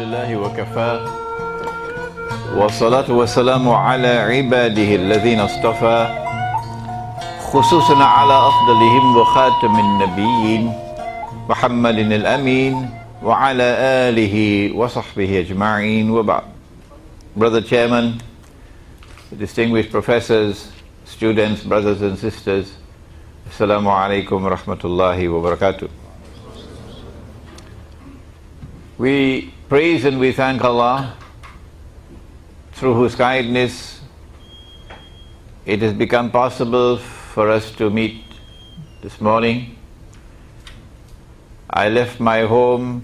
لله وكفى والصلاة والسلام على عباده الذين اصطفى خصوصا على أفضلهم وخاتم النبيين محمد الأمين وعلى آله وصحبه أجمعين وبعد. Brother Chairman, distinguished professors, students, brothers and sisters, Assalamu alaikum wa rahmatullahi wa barakatuh. We praise and we thank Allah, through whose kindness it has become possible for us to meet this morning. I left my home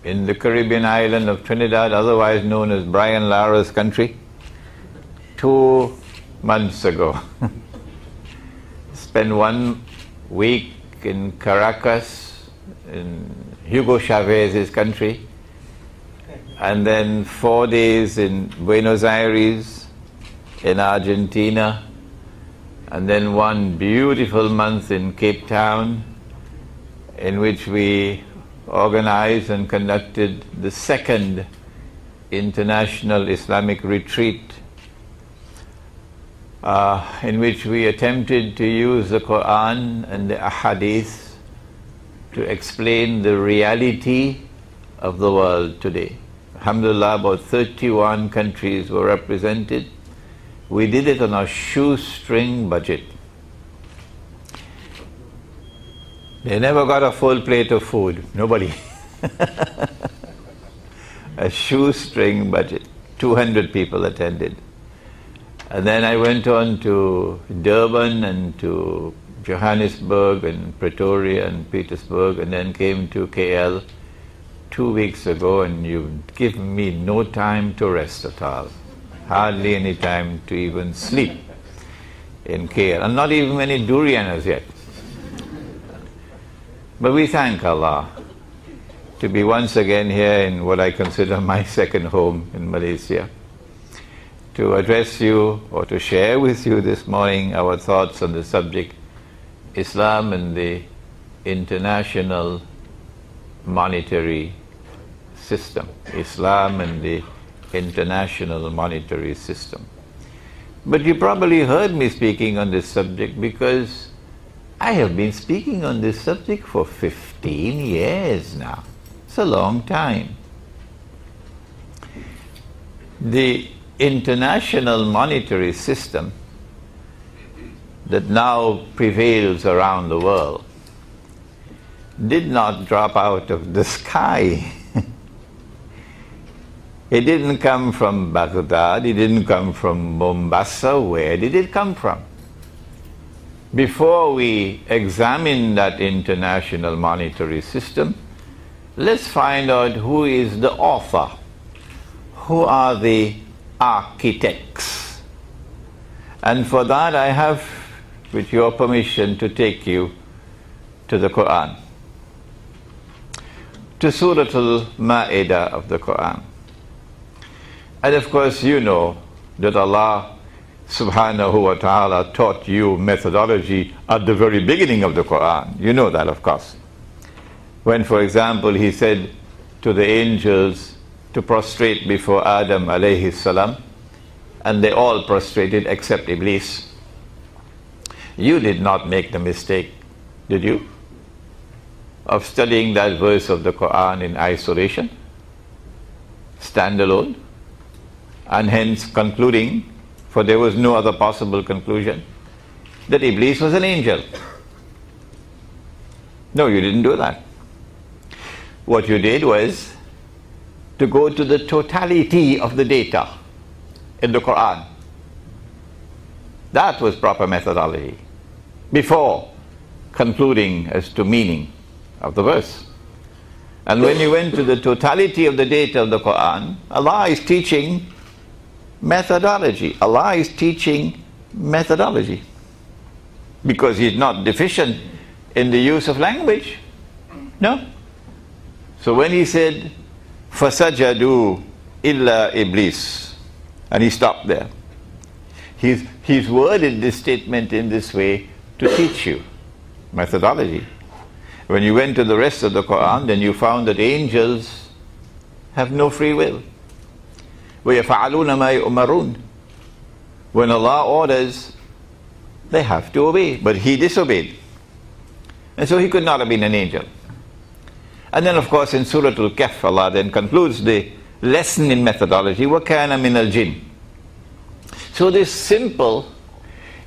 in the Caribbean island of Trinidad, otherwise known as Brian Lara's country, 2 months ago. Spent 1 week in Caracas, in Hugo Chavez's country, and then 4 days in Buenos Aires, in Argentina, and then 1 beautiful month in Cape Town, in which we organized and conducted the 2nd International Islamic Retreat, in which we attempted to use the Quran and the Ahadith to explain the reality of the world today. Alhamdulillah, about 31 countries were represented. We did it on a shoestring budget. They never got a full plate of food, nobody. A shoestring budget. 200 people attended. And then I went on to Durban and to Johannesburg and Pretoria and Petersburg, and then came to KL 2 weeks ago, and you've given me no time to rest at all. Hardly any time to even sleep in KL, and not even any durian as yet. But we thank Allah to be once again here in what I consider my second home in Malaysia, to address you or to share with you this morning our thoughts on the subject Islam and the international monetary system. Islam and the international monetary system. But you probably heard me speaking on this subject because I have been speaking on this subject for 15 years now. It's a long time. The international monetary system that now prevails around the world did not drop out of the sky. It didn't come from Baghdad, it didn't come from Mombasa. Where did it come from? Before we examine that international monetary system, let's find out who is the author, who are the architects. And for that I have, with your permission, to take you to the Quran, to Surah Al-Ma'idah of the Quran. And of course you know that Allah subhanahu wa ta'ala taught you methodology at the very beginning of the Quran. You know that, of course. When, for example, He said to the angels to prostrate before Adam alayhi salam, and they all prostrated except Iblis. You did not make the mistake, did you, of studying that verse of the Quran in isolation, standalone, and hence concluding, for there was no other possible conclusion, that Iblis was an angel. No, you didn't do that. What you did was to go to the totality of the data in the Quran. That was proper methodology, before concluding as to meaning of the verse. And when you went to the totality of the data of the Quran, Allah is teaching methodology. Allah is teaching methodology, because He is not deficient in the use of language. No. So when He said, فَسَجَدُوا إِلَّا إِبْلِيسَ, and He stopped there, He's worded this statement in this way to teach you methodology. When you went to the rest of the Quran, then you found that angels have no free will. وَيَفْعَلُونَ مَا يُؤْمَرُونَ. When Allah orders, they have to obey. But he disobeyed. And so he could not have been an angel. And then of course in Surah Al-Kahf, Allah then concludes the lesson in methodology, وَكَانَ مِنَ الْجِنِّ. So this simple,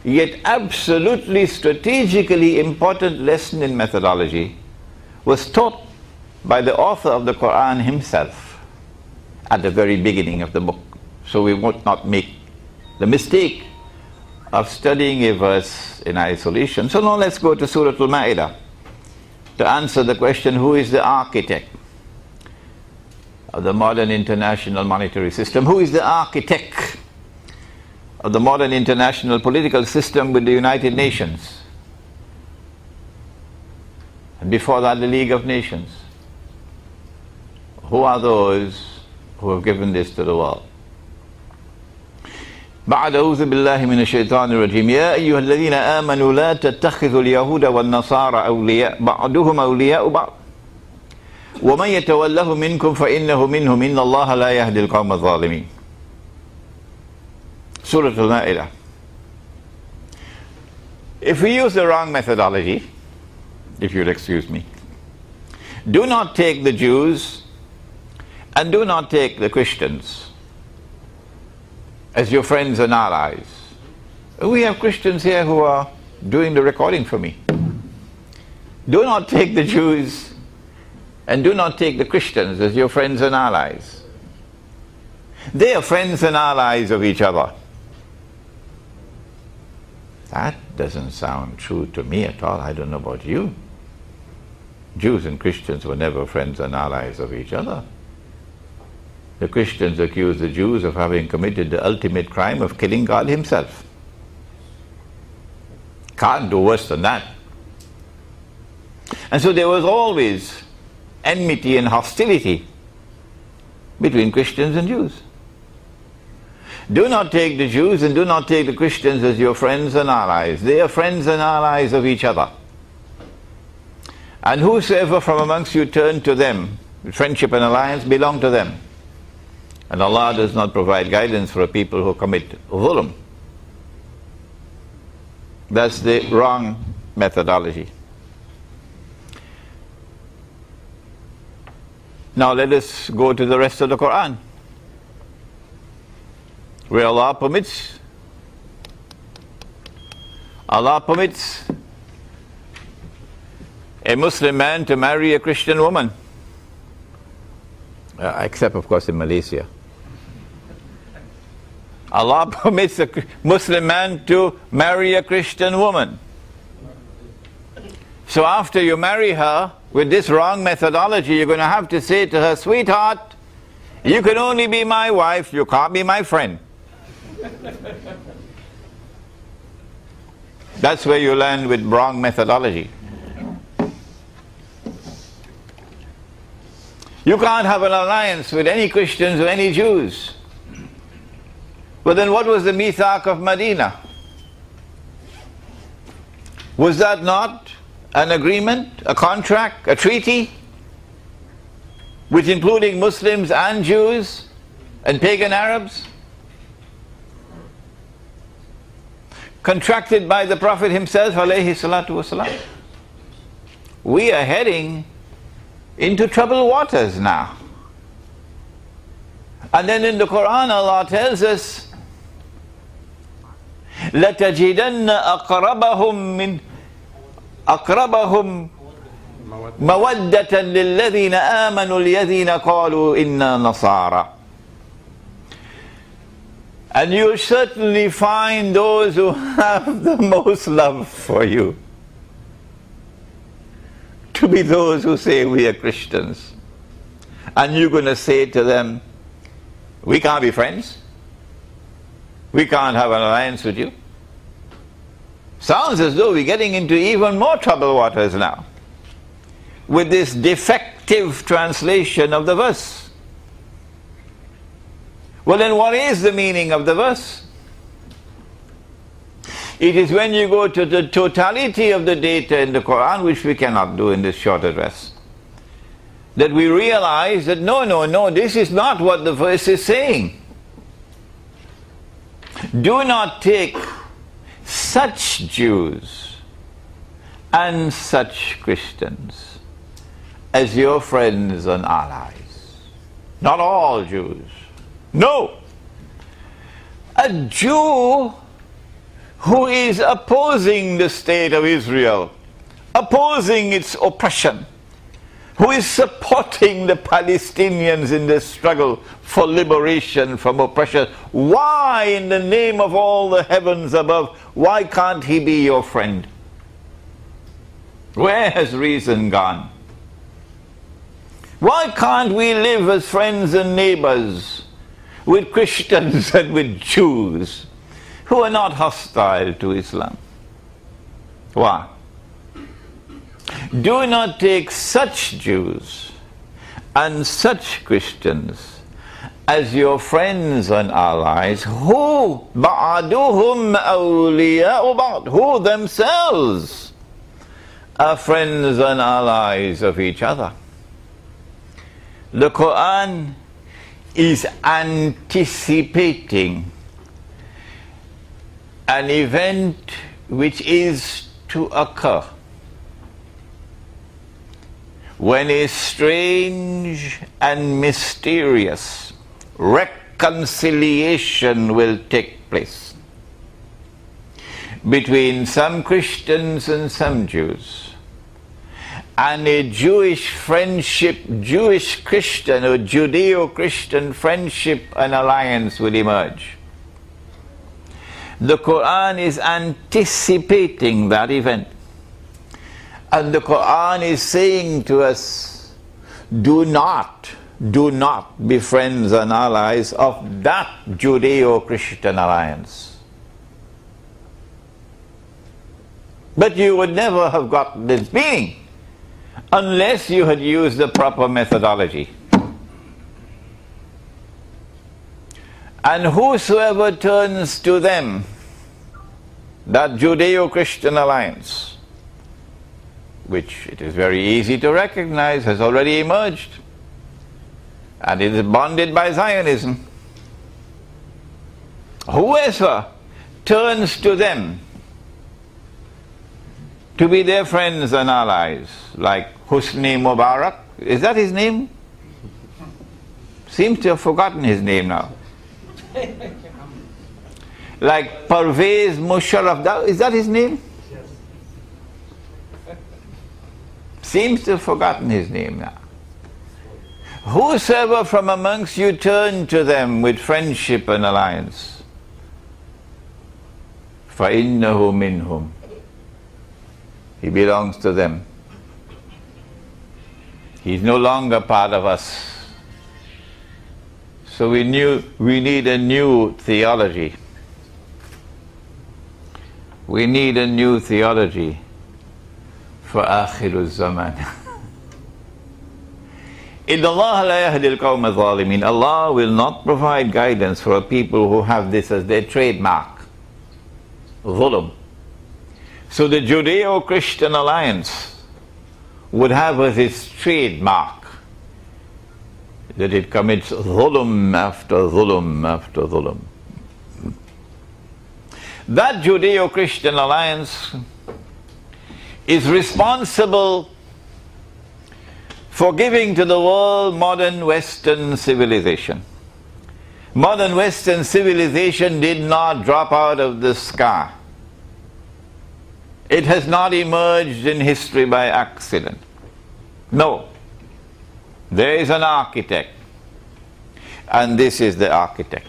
yet absolutely strategically important lesson in methodology was taught by the author of the Quran himself at the very beginning of the book. So we would not make the mistake of studying a verse in isolation. So now let's go to Surah Al-Ma'idah to answer the question, who is the architect of the modern international monetary system? Who is the architect of the modern international political system with the United Nations? And before that, the League of Nations. Who are those who have given this to the world? بعد أعوذ بالله من الشيطان الرجيم يا أيها الذين آمنوا لا تتخذوا اليهود والنصارى أولياء بعضهم أولياء بعض ومن يتوله منكم فإنه منهم إن الله لا يهدي القوم الظالمين. Surah Al-Ma'idah. If we use the wrong methodology, if you'll excuse me, do not take the Jews and do not take the Christians as your friends and allies. We have Christians here who are doing the recording for me. Do not take the Jews and do not take the Christians as your friends and allies. They are friends and allies of each other. That doesn't sound true to me at all. I don't know about you. Jews and Christians were never friends and allies of each other. The Christians accuse the Jews of having committed the ultimate crime of killing God himself. Can't do worse than that. And so there was always enmity and hostility between Christians and Jews. Do not take the Jews and do not take the Christians as your friends and allies. They are friends and allies of each other. And whosoever from amongst you turn to them with friendship and alliance belong to them. And Allah does not provide guidance for a people who commit dhulm. That's the wrong methodology. Now let us go to the rest of the Quran, where Allah permits a Muslim man to marry a Christian woman. Except of course in Malaysia. Allah permits a Muslim man to marry a Christian woman. So after you marry her with this wrong methodology, you're going to have to say to her, sweetheart, you can only be my wife, you can't be my friend. That's where you land with wrong methodology. You can't have an alliance with any Christians or any Jews. But then what was the Mithaq of Medina? Was that not an agreement, a contract, a treaty, which including Muslims and Jews and pagan Arabs? Contracted by the Prophet himself, alayhi salatu wasalam. We are heading into troubled waters now. And then in the Quran Allah tells us, لَتَجِدَنَّ أَقْرَبَهُمْ مَوَدَّةً لِلَّذِينَ آمَنُوا الَّذِينَ قَالُوا إِنَّا نَصَارَى. And you'll certainly find those who have the most love for you to be those who say we are Christians. And you're going to say to them, we can't be friends. We can't have an alliance with you. Sounds as though we're getting into even more troubled waters now with this defective translation of the verse. Well then what is the meaning of the verse? It is when you go to the totality of the data in the Quran, which we cannot do in this short address. that we realize that no, this is not what the verse is saying. Do not take such Jews and such Christians as your friends and allies. Not all Jews. No. A Jew who is opposing the state of Israel, opposing its oppression, who is supporting the Palestinians in the struggle for liberation from oppression. Why, in the name of all the heavens above, why can't he be your friend? Where has reason gone? Why can't we live as friends and neighbors with Christians and with Jews who are not hostile to Islam? Why? Do not take such Jews and such Christians as your friends and allies, who ba'aduhum awliya'u ba'd, who themselves are friends and allies of each other. The Quran is anticipating an event which is to occur, when a strange and mysterious reconciliation will take place between some Christians and some Jews, and a Jewish friendship, Jewish-Christian or Judeo-Christian friendship and alliance will emerge. The Quran is anticipating that event. And the Quran is saying to us, do not be friends and allies of that Judeo-Christian alliance. But you would never have got this meaning unless you had used the proper methodology. And whosoever turns to them, that Judeo-Christian alliance, which it is very easy to recognize has already emerged, and it is bonded by Zionism. Whoever turns to them to be their friends and allies, like Hosni Mubarak, is that his name? Seems to have forgotten his name now. Like Parvez Musharraf, is that his name? Seems to have forgotten his name now. Whosoever from amongst you turn to them with friendship and alliance, فَإِنَّهُ مِنْهُمْ, he belongs to them. He's no longer part of us. So we need a new theology. We need a new theology for Akhirul Zaman. إِنَّ اللَّهَ لَا يَهْدِي الْقَوْمَ الظَّالِمِينَ. Allah will not provide guidance for a people who have this as their trademark. Dhulm. So the Judeo-Christian alliance would have as its trademark that it commits dhulm after dhulm after dhulm. That Judeo-Christian alliance is responsible for giving to the world modern Western civilization. Modern Western civilization did not drop out of the sky. It has not emerged in history by accident. No. There is an architect, and this is the architect.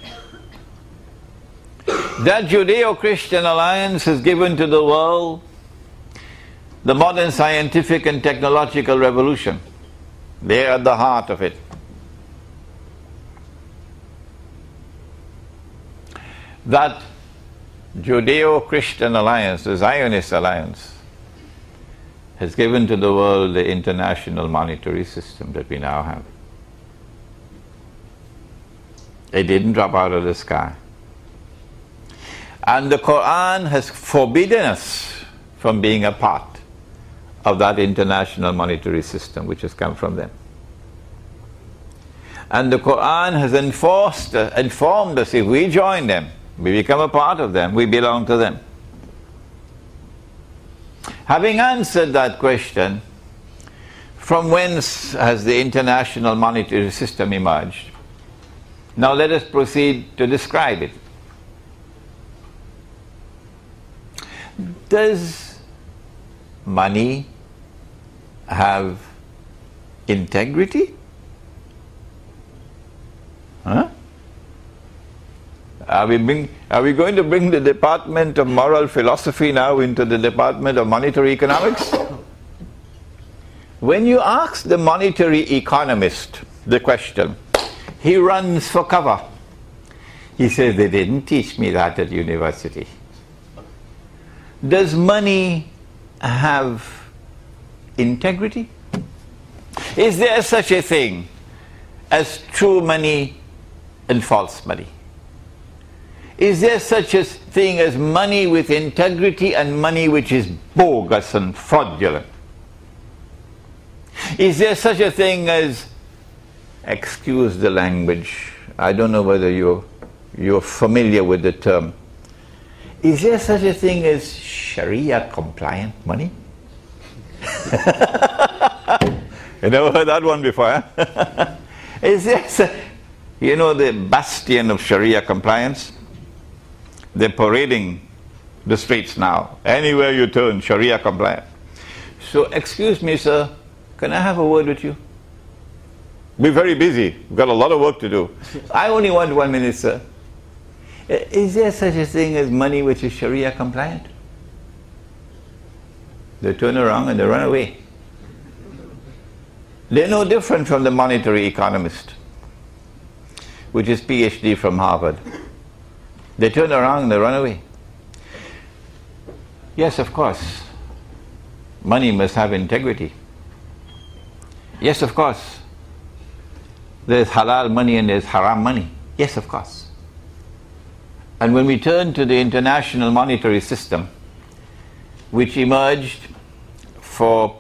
That Judeo-Christian alliance has given to the world the modern scientific and technological revolution. They are at the heart of it. That Judeo-Christian alliance, the Zionist alliance, has given to the world the international monetary system that we now have. It didn't drop out of the sky. And the Quran has forbidden us from being a part of that international monetary system which has come from them. And the Quran has informed us, if we join them, we become a part of them, we belong to them. Having answered that question, from whence has the international monetary system emerged? Now let us proceed to describe it. Does money have integrity? Huh? Are we going to bring the Department of Moral Philosophy now into the Department of Monetary Economics? When you ask the monetary economist the question, he runs for cover. He says, they didn't teach me that at university. Does money have integrity? Is there such a thing as true money and false money? Is there such a thing as money with integrity and money which is bogus and fraudulent? Is there such a thing as, excuse the language, I don't know whether you're familiar with the term, is there such a thing as Sharia compliant money? You never heard that one before, huh? Is there, you know, the bastion of Sharia compliance? They're parading the streets now. Anywhere you turn, Sharia compliant. So, excuse me, sir, can I have a word with you? We're very busy. We've got a lot of work to do. I only want 1 minute, sir. Is there such a thing as money which is Sharia compliant? They turn around and they run away. They're no different from the monetary economist, which is PhD from Harvard. They turn around and they run away. Yes, of course, money must have integrity. Yes, of course, there's halal money and there's haram money. Yes, of course. And when we turn to the international monetary system, which emerged for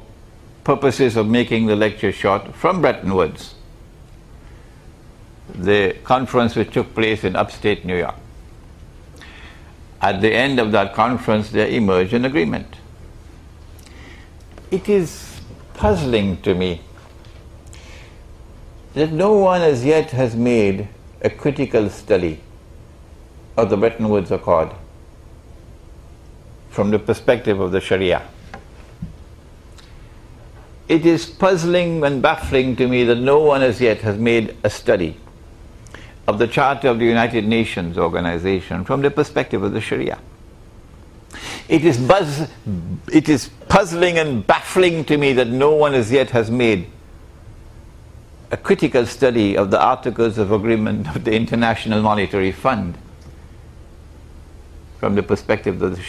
purposes of making the lecture short from Bretton Woods, the conference which took place in upstate New York, at the end of that conference there emerged an agreement. It is puzzling to me that no one as yet has made a critical study of the Bretton Woods Accord from the perspective of the Sharia. It is puzzling and baffling to me that no one as yet has made a study of the Charter of the United Nations Organization from the perspective of the Sharia. It is puzzling and baffling to me that no one as yet has made a critical study of the Articles of Agreement of the International Monetary Fund from the perspective of the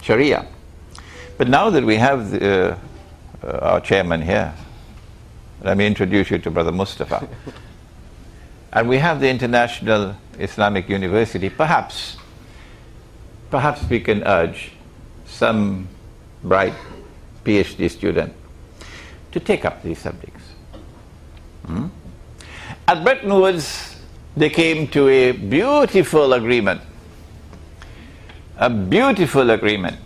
Sharia. But now that we have our chairman here, let me introduce you to Brother Mustafa. And we have the International Islamic University. Perhaps we can urge some bright PhD student to take up these subjects. At Bretton Woods, they came to a beautiful agreement. A beautiful agreement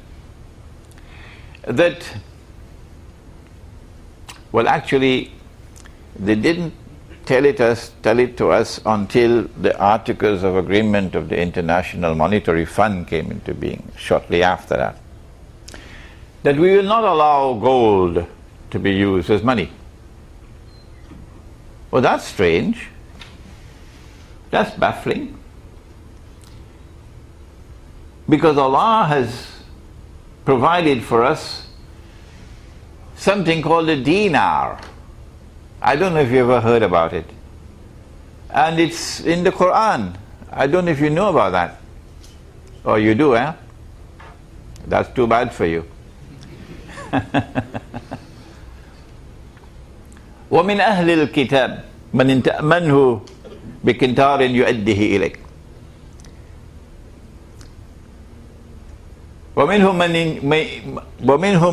that, well, actually, they didn't tell it to us until the Articles of Agreement of the International Monetary Fund came into being, shortly after that. That we will not allow gold to be used as money. Well, that's strange. That's baffling. Because Allah has provided for us something called a dinar. I don't know if you ever heard about it. And it's in the Quran. I don't know if you know about that. Or you do, eh? That's too bad for you. وَمِنْ أَهْلِ الْكِتَابِ مَنْ تَأْمَنْهُ بِكِنْتَارٍ يُؤَدِّهِ إِلَيْكَ وَمِنْهُمْ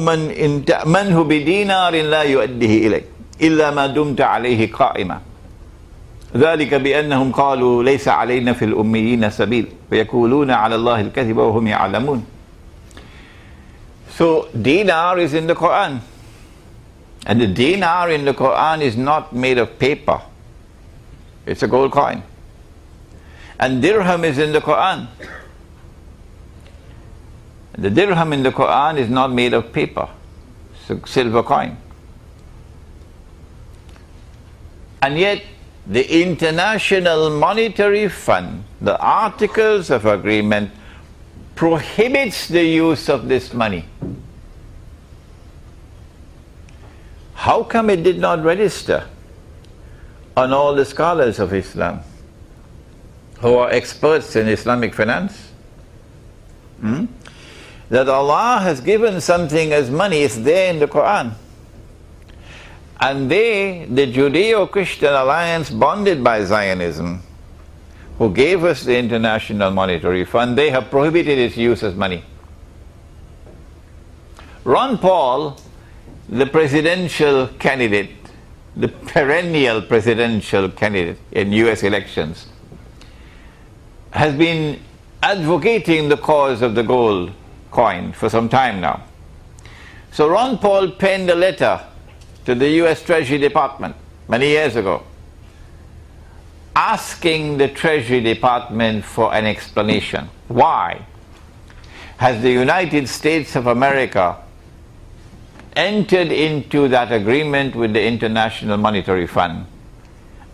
مَنْ إِنْ تَأْمَنْهُ بِدِينَارٍ لَا يُؤَدِّهِ إِلَيْكَ إِلَّا مَا دُمْتَ عَلَيْهِ قَائِمًا ذلك بأنهم قالوا ليس علينا في الأميين سبيل ويقولون على الله الكذب وهم يعلمون. So dinar is in the Quran, and the dinar in the Quran is not made of paper, it's a gold coin. And dirham is in the Quran. The dirham in the Quran is not made of paper, it's a silver coin. And yet the International Monetary Fund, the Articles of Agreement, prohibits the use of this money. How come it did not register on all the scholars of Islam who are experts in Islamic finance? That Allah has given something as money, it's there in the Quran. And they, the Judeo-Christian alliance bonded by Zionism, who gave us the International Monetary Fund, they have prohibited its use as money. Ron Paul, the presidential candidate, the perennial presidential candidate in US elections, has been advocating the cause of the gold coin for some time now. So Ron Paul penned a letter to the US Treasury Department many years ago, asking the Treasury Department for an explanation. Why has the United States of America entered into that agreement with the International Monetary Fund,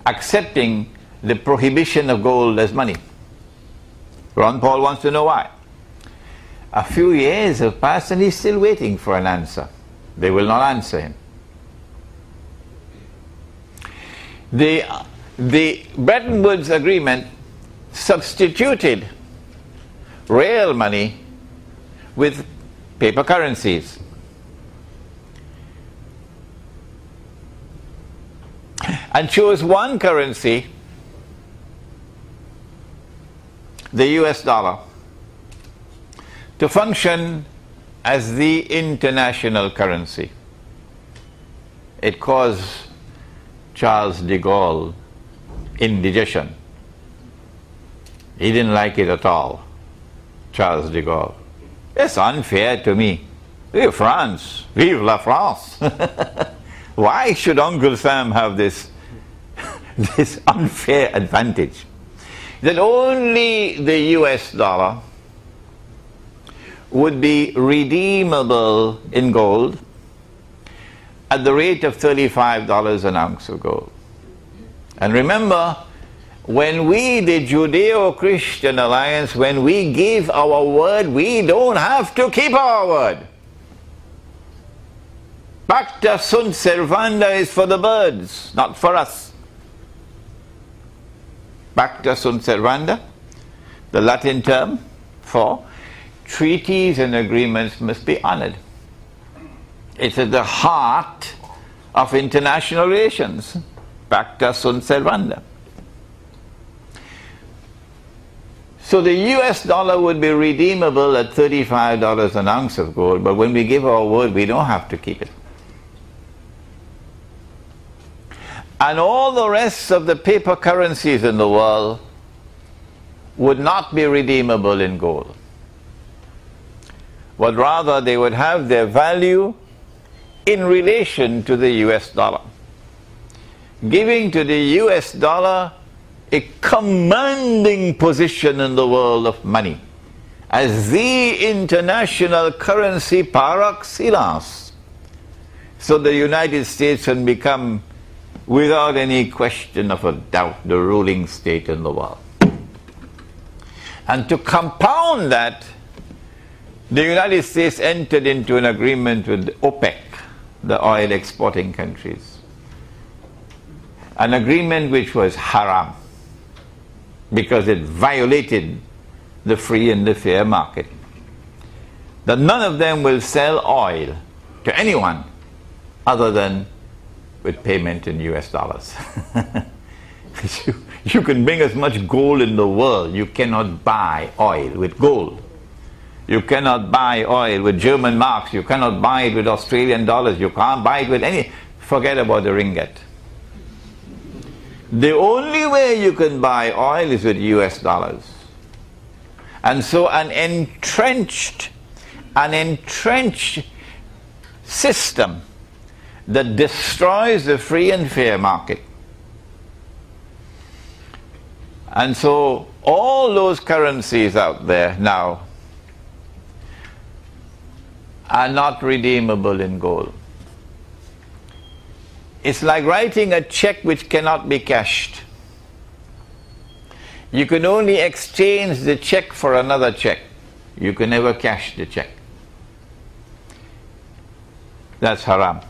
accepting the prohibition of gold as money? Ron Paul wants to know why. A few years have passed and he's still waiting for an answer. They will not answer him. The Bretton Woods Agreement substituted real money with paper currencies. And chose one currency, the US dollar, to function as the international currency. It caused Charles de Gaulle indigestion. He didn't like it at all, Charles de Gaulle. It's unfair to me. Vive France, vive la France. Why should Uncle Sam have this unfair advantage? That only the US dollar would be redeemable in gold at the rate of $35 an ounce of gold. And remember, when we, the Judeo-Christian alliance, when we give our word, we don't have to keep our word. Pacta sunt servanda is for the birds, not for us. Pacta sunt servanda, the Latin term for treaties and agreements must be honored. It's at the heart of international relations. Pacta sunt servanda. So the US dollar would be redeemable at $35 an ounce of gold, but when we give our word, we don't have to keep it. And all the rest of the paper currencies in the world would not be redeemable in gold, but rather they would have their value in relation to the US dollar, giving to the US dollar a commanding position in the world of money as the international currency par excellence. So the United States can become, without any question of a doubt, the ruling state in the world. And to compound that, the United States entered into an agreement with OPEC, the oil exporting countries. An agreement which was haram, because it violated the free and the fair market. That none of them will sell oil to anyone other than with payment in US dollars. You can bring as much gold in the world, you cannot buy oil with gold. You cannot buy oil with German marks, you cannot buy it with Australian dollars, you can't buy it with any, forget about the ringgit. The only way you can buy oil is with US dollars. And so an entrenched system that destroys the free and fair market. And so all those currencies out there now are not redeemable in gold. It's like writing a check which cannot be cashed. You can only exchange the check for another check. You can never cash the check. That's haram.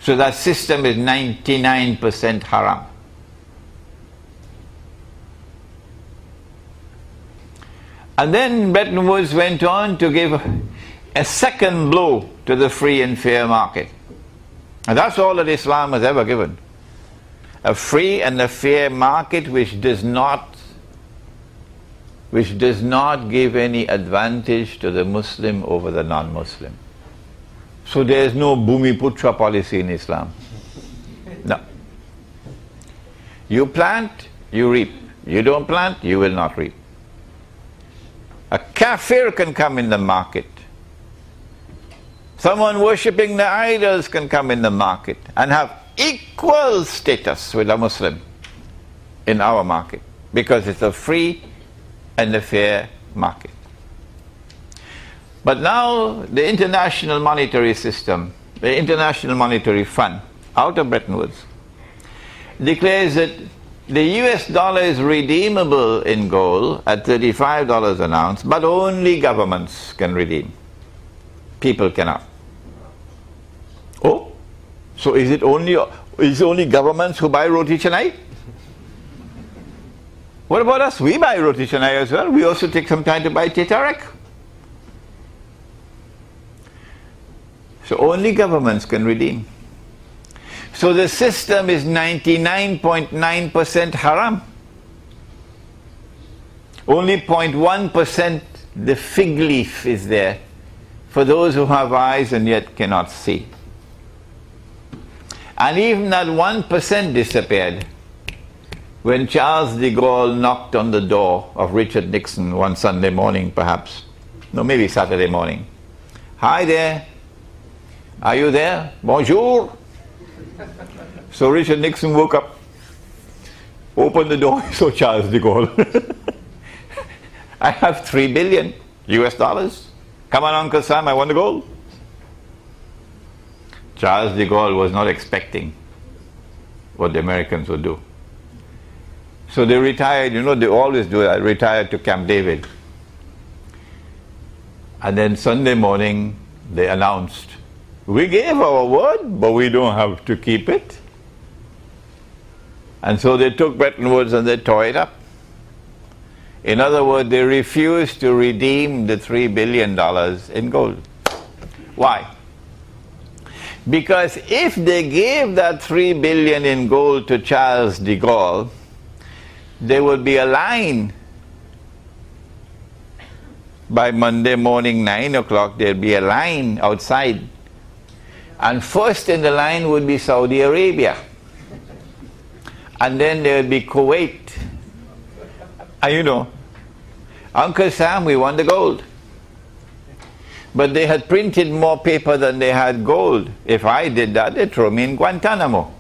So that system is 99% haram. And then Bretton Woods went on to give a second blow to the free and fair market. And that's all that Islam has ever given. A free and a fair market which does not give any advantage to the Muslim over the non-Muslim. So there is no Bhumiputra policy in Islam. No. You plant, you reap. You don't plant, you will not reap. A kafir can come in the market. Someone worshipping the idols can come in the market and have equal status with a Muslim in our market, because it's a free and a fair market. But now the International Monetary System, the International Monetary Fund, out of Bretton Woods, declares that the US dollar is redeemable in gold at $35 an ounce, but only governments can redeem. People cannot. Oh, so is it only governments who buy roti canai? What about us? We buy roti canai as well. We also take some time to buy tetarek. So only governments can redeem. So the system is 99.9% haram. Only 0.1% the fig leaf is there for those who have eyes and yet cannot see. And even that 1% disappeared when Charles de Gaulle knocked on the door of Richard Nixon one Sunday morning, perhaps. No, maybe Saturday morning. Hi there. Are you there? Bonjour. So Richard Nixon woke up, opened the door, saw Charles de Gaulle. I have $3 billion US dollars. Come on, Uncle Sam, I want the gold. Charles de Gaulle was not expecting what the Americans would do. So they retired, you know, they always do that, retired to Camp David. And then Sunday morning, they announced, we gave our word, but we don't have to keep it. And so they took Bretton Woods and they tore it up. In other words, they refused to redeem the $3 billion in gold. Why? Because if they gave that $3 billion in gold to Charles de Gaulle, there would be a line. By Monday morning, 9 o'clock, there'd be a line outside. And first in the line would be Saudi Arabia. And then there would be Kuwait. And you know, Uncle Sam, we want the gold. But they had printed more paper than they had gold. If I did that, they'd throw me in Guantanamo.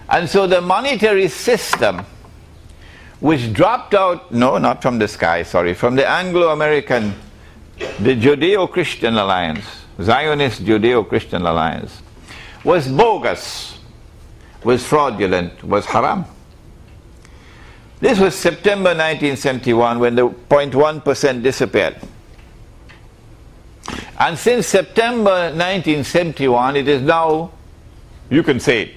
And so the monetary system, which dropped out, no, not from the sky, sorry, from the Anglo-American, the Judeo-Christian alliance, Zionist Judeo-Christian alliance, was bogus, was fraudulent, was haram. This was September 1971 when the 0.1% disappeared. And since September 1971, it is now, you can say it,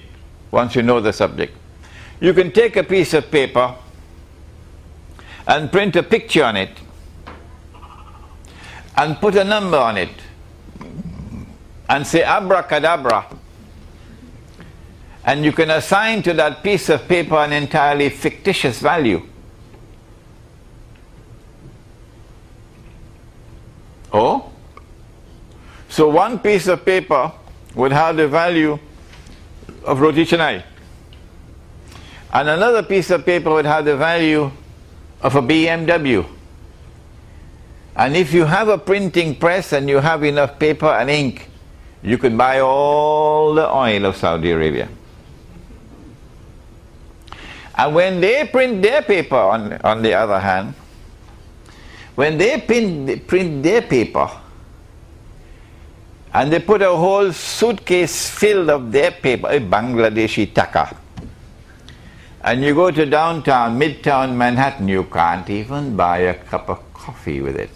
once you know the subject. You can take a piece of paper and print a picture on it and put a number on it and say abracadabra, and you can assign to that piece of paper an entirely fictitious value. Oh? So one piece of paper would have the value of roti canai. And another piece of paper would have the value of a BMW. And if you have a printing press and you have enough paper and ink, you could buy all the oil of Saudi Arabia. And when they print their paper, on the other hand, when they print their paper, and they put a whole suitcase filled of their paper, a Bangladeshi taka, and you go to downtown, midtown Manhattan, you can't even buy a cup of coffee with it.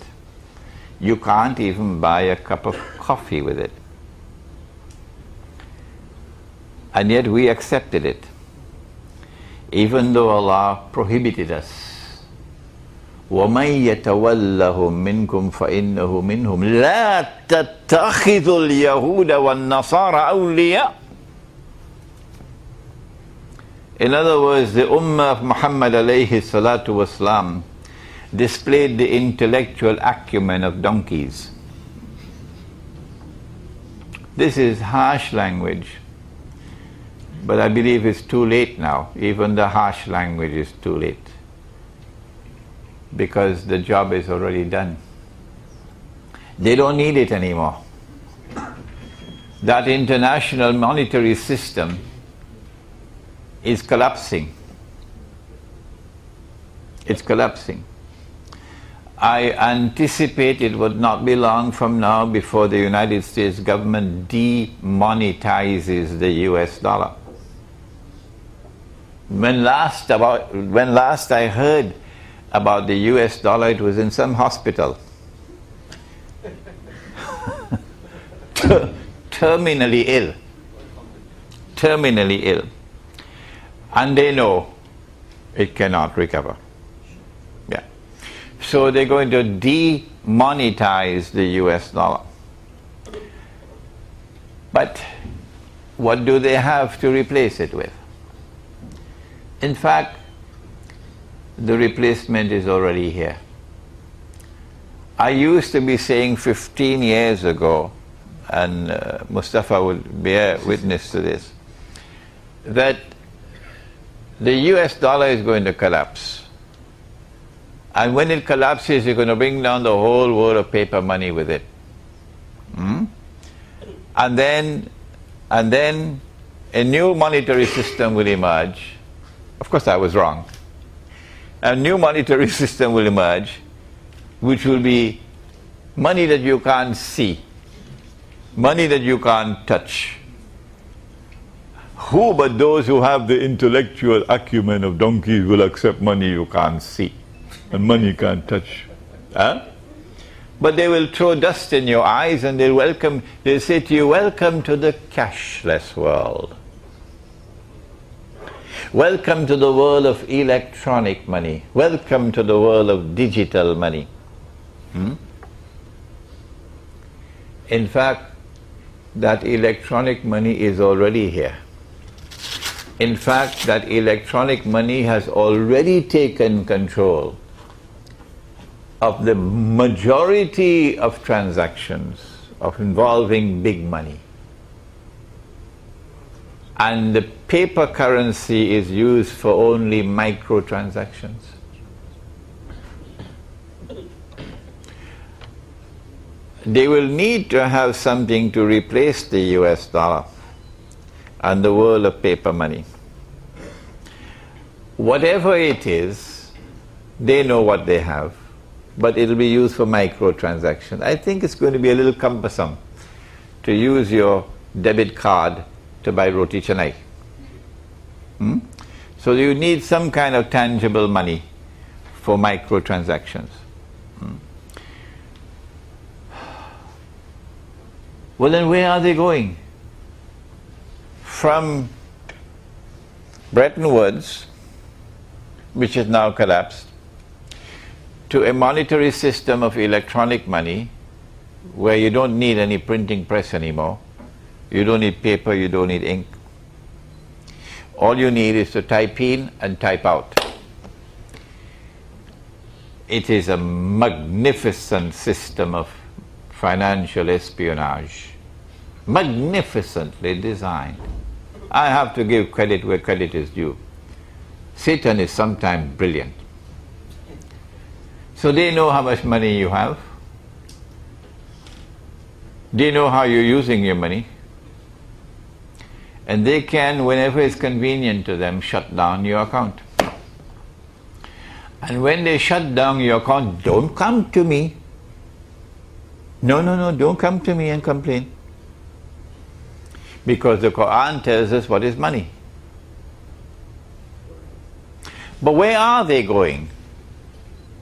You can't even buy a cup of coffee with it. And yet we accepted it, even though Allah prohibited us. وَمَن يَتَوَلَّهُم مِّنكُمْ فَإِنَّهُ مِنْهُمْ لَا تَتَّخِذُوا الْيَهُودَ وَالنَّصَارَى أَوْلِيَاءَ. In other words, the Ummah of Muhammad alayhi salatu wasalam displayed the intellectual acumen of donkeys. This is harsh language, but I believe it's too late now. Even the harsh language is too late, because the job is already done. They don't need it anymore. That international monetary system is collapsing. It's collapsing. I anticipate it would not be long from now before the United States government demonetizes the US dollar. When last I heard about the US dollar, it was in some hospital. Terminally ill. Terminally ill. And they know it cannot recover. Yeah. So they're going to demonetize the US dollar. But what do they have to replace it with? In fact, the replacement is already here. I used to be saying 15 years ago, and Mustafa will bear witness to this, that the US dollar is going to collapse. And when it collapses, you're going to bring down the whole world of paper money with it. And then a new monetary system will emerge. Of course, I was wrong. A new monetary system will emerge, which will be money that you can't see, money that you can't touch. Who but those who have the intellectual acumen of donkeys will accept money you can't see and money you can't touch? Huh? But they will throw dust in your eyes and they'll say to you, welcome to the cashless world. Welcome to the world of electronic money. Welcome to the world of digital money. In fact, that electronic money is already here. In fact, that electronic money has already taken control of the majority of transactions involving big money. And the paper currency is used for only microtransactions. They will need to have something to replace the US dollar and the world of paper money. Whatever it is, they know what they have, but it'll be used for microtransactions. I think it's going to be a little cumbersome to use your debit card to buy roti canai. So you need some kind of tangible money for microtransactions. Well, then where are they going? From Bretton Woods, which has now collapsed, to a monetary system of electronic money where you don't need any printing press anymore. You don't need paper, you don't need ink. All you need is to type in and type out. It is a magnificent system of financial espionage, magnificently designed. I have to give credit where credit is due. Satan is sometimes brilliant. So they know how much money you have. They know how you're using your money. And they can, whenever it's convenient to them, shut down your account. And when they shut down your account, don't come to me. No, don't come to me and complain. Because the Quran tells us what is money. But where are they going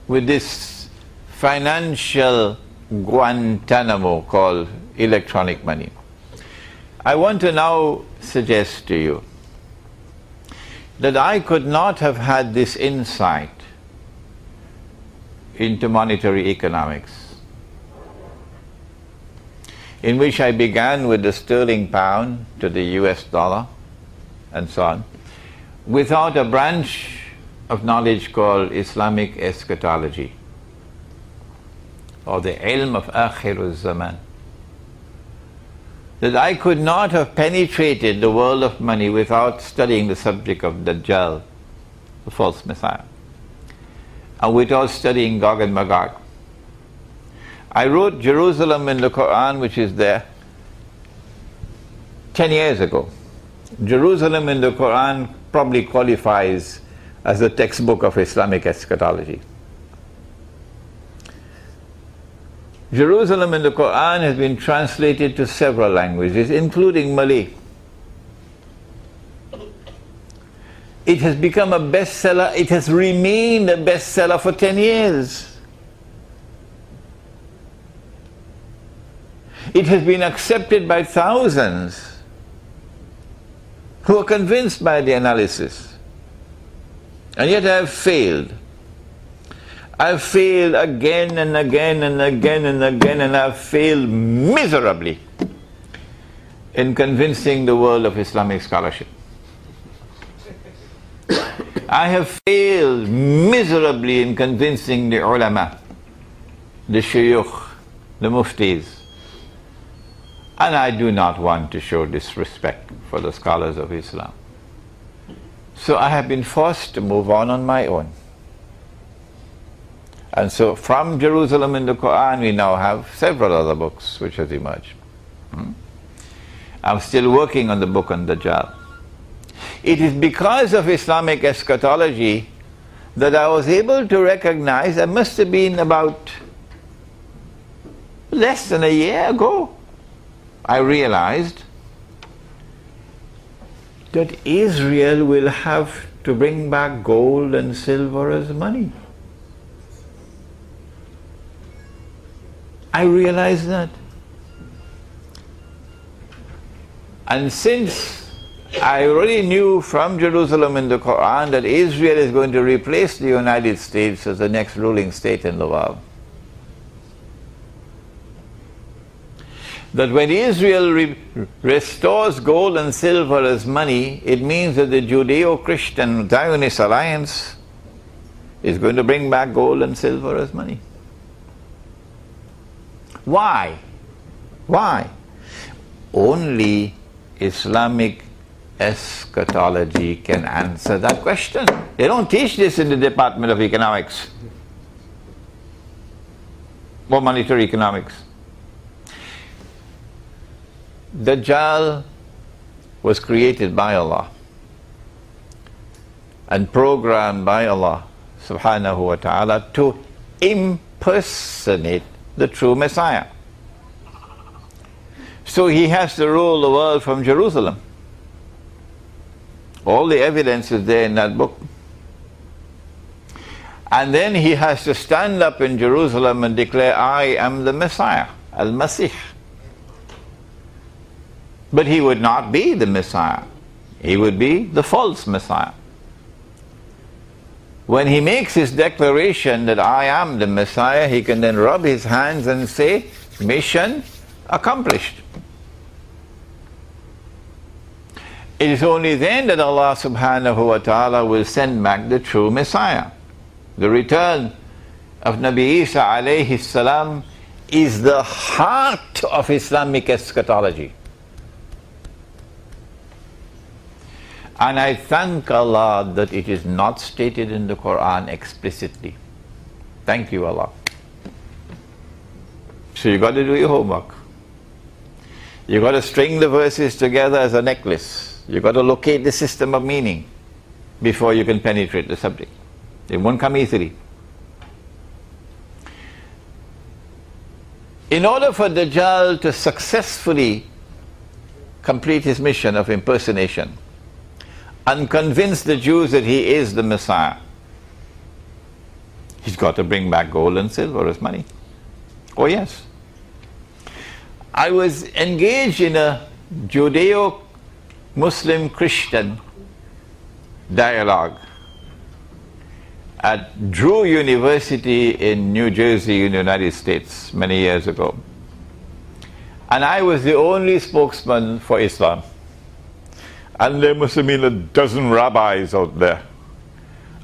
with this financial Guantanamo called electronic money? I want to now suggest to you that I could not have had this insight into monetary economics, in which I began with the sterling pound to the US dollar and so on, without a branch of knowledge called Islamic eschatology, or the ilm of Akhirul Zaman. That I could not have penetrated the world of money without studying the subject of Dajjal, the false Messiah, and without studying Gog and Magog. I wrote Jerusalem in the Quran, which is there, 10 years ago. Jerusalem in the Quran probably qualifies as a textbook of Islamic eschatology. Jerusalem in the Quran has been translated to several languages, including Malay. It has become a bestseller. It has remained a bestseller for 10 years. It has been accepted by thousands who are convinced by the analysis. And yet I have failed. I've failed again and again and again and again, and I've failed miserably in convincing the world of Islamic scholarship. I have failed miserably in convincing the ulama, the shuyukh, the muftis. And I do not want to show disrespect for the scholars of Islam. So I have been forced to move on my own. And so from Jerusalem in the Quran we now have several other books which has emerged. I'm still working on the book on Dajjal. It is because of Islamic eschatology that I was able to recognize, I must have been about less than a year ago, I realized that Israel will have to bring back gold and silver as money. I realized that. And since I already knew from Jerusalem in the Quran that Israel is going to replace the United States as the next ruling state in the world, that when Israel restores gold and silver as money, it means that the Judeo-Christian Zionist alliance is going to bring back gold and silver as money. Why? Why? Only Islamic eschatology can answer that question. They don't teach this in the Department of Economics or monetary economics. Dajjal was created by Allah and programmed by Allah subhanahu wa ta'ala to impersonate the true Messiah. So he has to rule the world from Jerusalem. All the evidence is there in that book. And then he has to stand up in Jerusalem and declare, I am the Messiah, Al-Masih. But he would not be the Messiah. He would be the false Messiah. When he makes his declaration that I am the Messiah, he can then rub his hands and say, mission accomplished. It is only then that Allah subhanahu wa ta'ala will send back the true Messiah. The return of Nabi Isa alayhi salam is the heart of Islamic eschatology. And I thank Allah that it is not stated in the Quran explicitly. Thank you, Allah. So you got to do your homework. You got to string the verses together as a necklace. You got to locate the system of meaning before you can penetrate the subject. It won't come easily. In order for Dajjal to successfully complete his mission of impersonation and convince the Jews that he is the Messiah, he's got to bring back gold and silver as money. Oh yes. I was engaged in a Judeo-Muslim Christian dialogue at Drew University in New Jersey in the United States many years ago. And I was the only spokesman for Islam. And there must have been a dozen rabbis out there.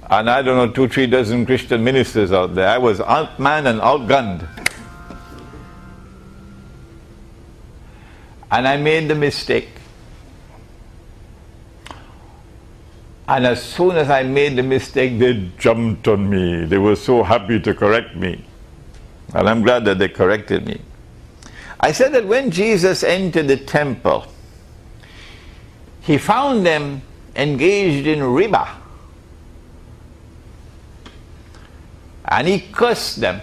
And I don't know, 2-3 dozen Christian ministers out there. I was outmanned and outgunned. And I made the mistake. And as soon as I made the mistake, they jumped on me. They were so happy to correct me. And I'm glad that they corrected me. I said that when Jesus entered the temple, he found them engaged in riba. And he cursed them.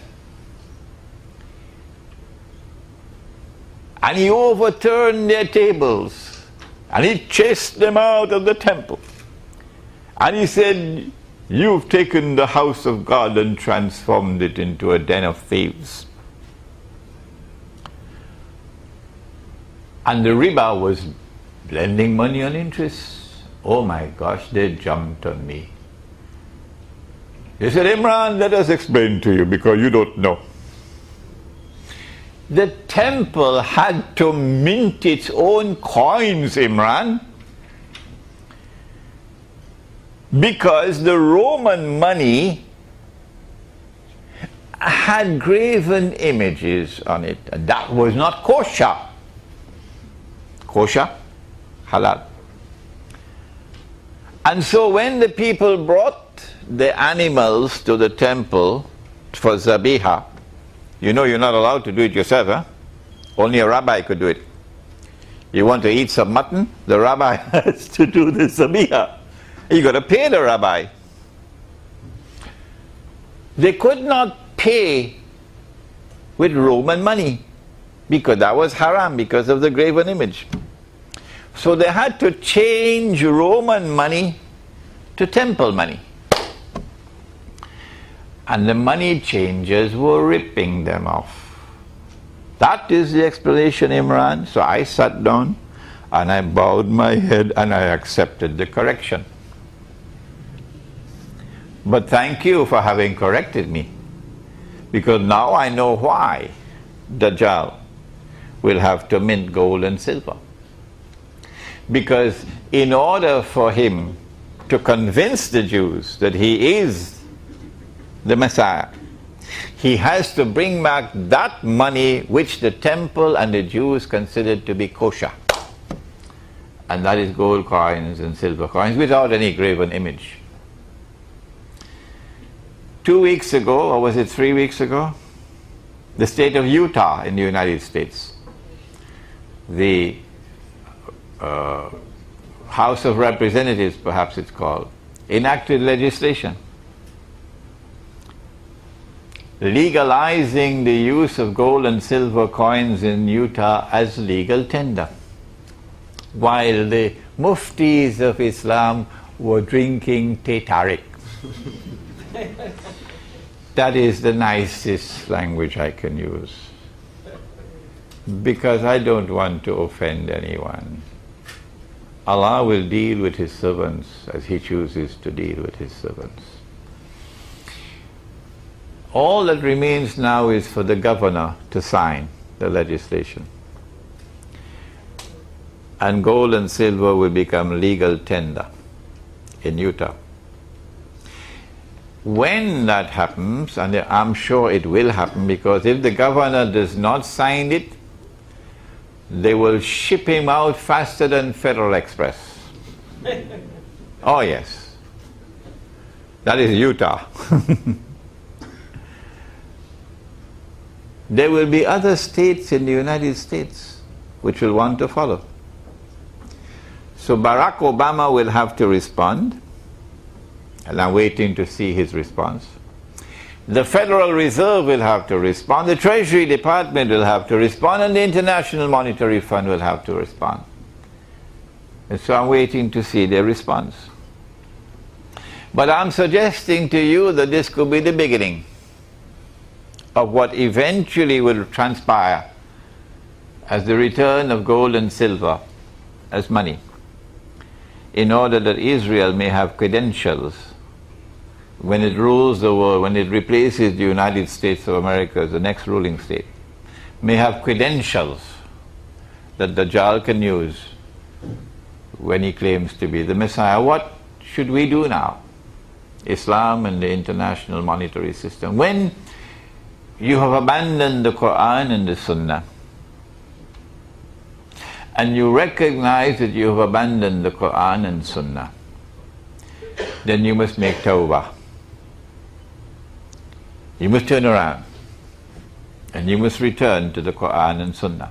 And he overturned their tables. And he chased them out of the temple. And he said, "You've taken the house of God and transformed it into a den of thieves." And the riba was lending money on interest. Oh my gosh, they jumped on me. They said, "Imran, let us explain to you because you don't know." The temple had to mint its own coins, Imran, because the Roman money had graven images on it, and that was not kosher. Kosher, halal. And so when the people brought the animals to the temple for zabiha, you know you're not allowed to do it yourself, huh? Only a rabbi could do it. You want to eat some mutton? The rabbi has to do the zabiha. You got to pay the rabbi. They could not pay with Roman money because that was haram because of the graven image. So they had to change Roman money to temple money. And the money changers were ripping them off. That is the explanation, Imran. So I sat down and I bowed my head and I accepted the correction. But thank you for having corrected me, because now I know why Dajjal will have to mint gold and silver. Because in order for him to convince the Jews that he is the Messiah, he has to bring back that money which the temple and the Jews considered to be kosher. And that is gold coins and silver coins without any graven image. 2 weeks ago, or was it 3 weeks ago, the state of Utah in the United States, the House of Representatives, perhaps it's called, enacted legislation legalizing the use of gold and silver coins in Utah as legal tender, while the muftis of Islam were drinking Teh Tarik. That is the nicest language I can use, because I don't want to offend anyone. Allah will deal with His servants as He chooses to deal with His servants. All that remains now is for the governor to sign the legislation, and gold and silver will become legal tender in Utah. When that happens, and I'm sure it will happen, because if the governor does not sign it, they will ship him out faster than Federal Express. Oh yes. That is Utah. There will be other states in the United States which will want to follow. So Barack Obama will have to respond, and I'm waiting to see his response. The Federal Reserve will have to respond, the Treasury Department will have to respond, and the International Monetary Fund will have to respond. And so I'm waiting to see their response. But I'm suggesting to you that this could be the beginning of what eventually will transpire as the return of gold and silver as money, in order that Israel may have credentials when it rules the world, when it replaces the United States of America as the next ruling state, may have credentials that Dajjal can use when he claims to be the Messiah. What should we do now? Islam and the international monetary system. When you have abandoned the Quran and the Sunnah, and you recognize that you have abandoned the Quran and Sunnah, then you must make tawbah. You must turn around and you must return to the Quran and Sunnah.